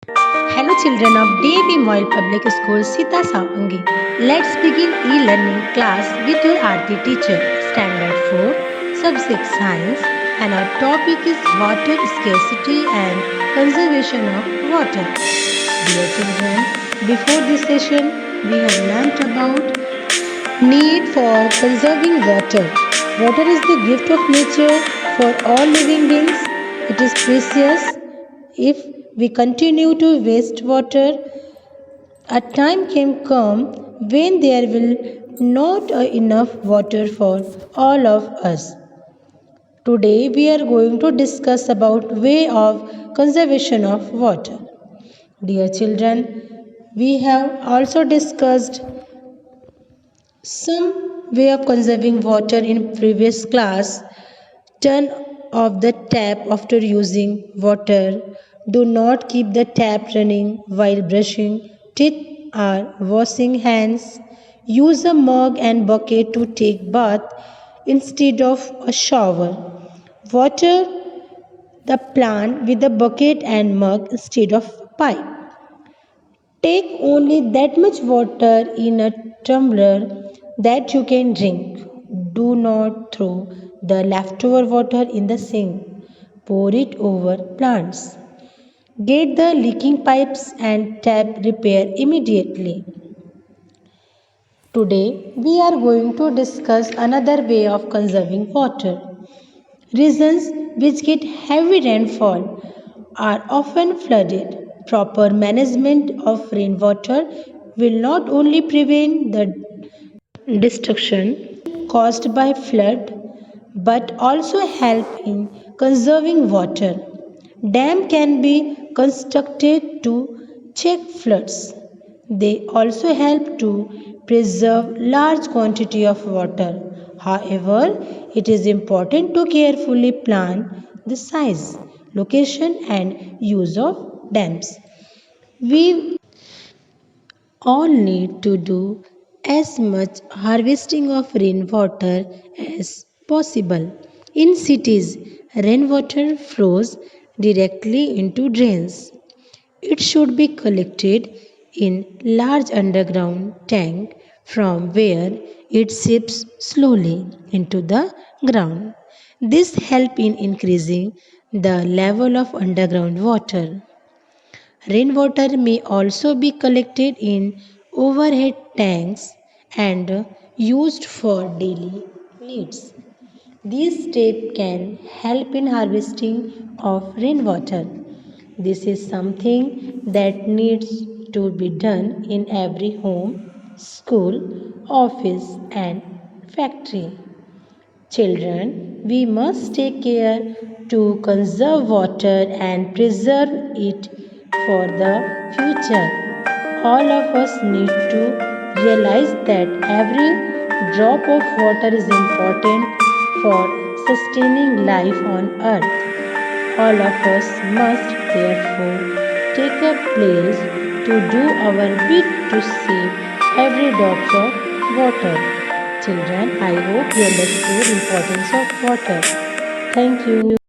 Hello children of DAB Moil Public School Sita Savangi. Let's begin e-learning class with your Aarti teacher, Standard 4, Subject Science, and our topic is water scarcity and conservation of water. Dear children, before this session, we have learnt about need for conserving water. Water is the gift of nature for all living beings. It is precious. If we continue to waste water, a time can come when there will not enough water for all of us. Today we are going to discuss about way of conservation of water. Dear children, we have also discussed some way of conserving water in previous class. Turn off the tap after using water. Do not keep the tap running while brushing teeth or washing hands. Use a mug and bucket to take bath instead of a shower. Water the plant with a bucket and mug instead of pipe. Take only that much water in a tumbler that you can drink. Do not throw the leftover water in the sink. Pour it over plants. Get the leaking pipes and tap repair immediately. Today we are going to discuss another way of conserving water. Regions which get heavy rainfall are often flooded. Proper management of rainwater will not only prevent the destruction caused by flood but also help in conserving water. Dam can be constructed to check floods. They also help to preserve large quantity of water. However, it is important to carefully plan the size, location and use of dams. We all need to do as much harvesting of rainwater as possible. In cities, rainwater flows directly into drains. It should be collected in large underground tank from where it seeps slowly into the ground. This helps in increasing the level of underground water. Rainwater may also be collected in overhead tanks and used for daily needs. These steps can help in harvesting of rainwater. This is something that needs to be done in every home, school, office and factory. Children, we must take care to conserve water and preserve it for the future. All of us need to realize that every drop of water is important for sustaining life on earth. All of us must therefore take a place to do our bit to save every drop of water. Children, I hope you understood importance of water. Thank you.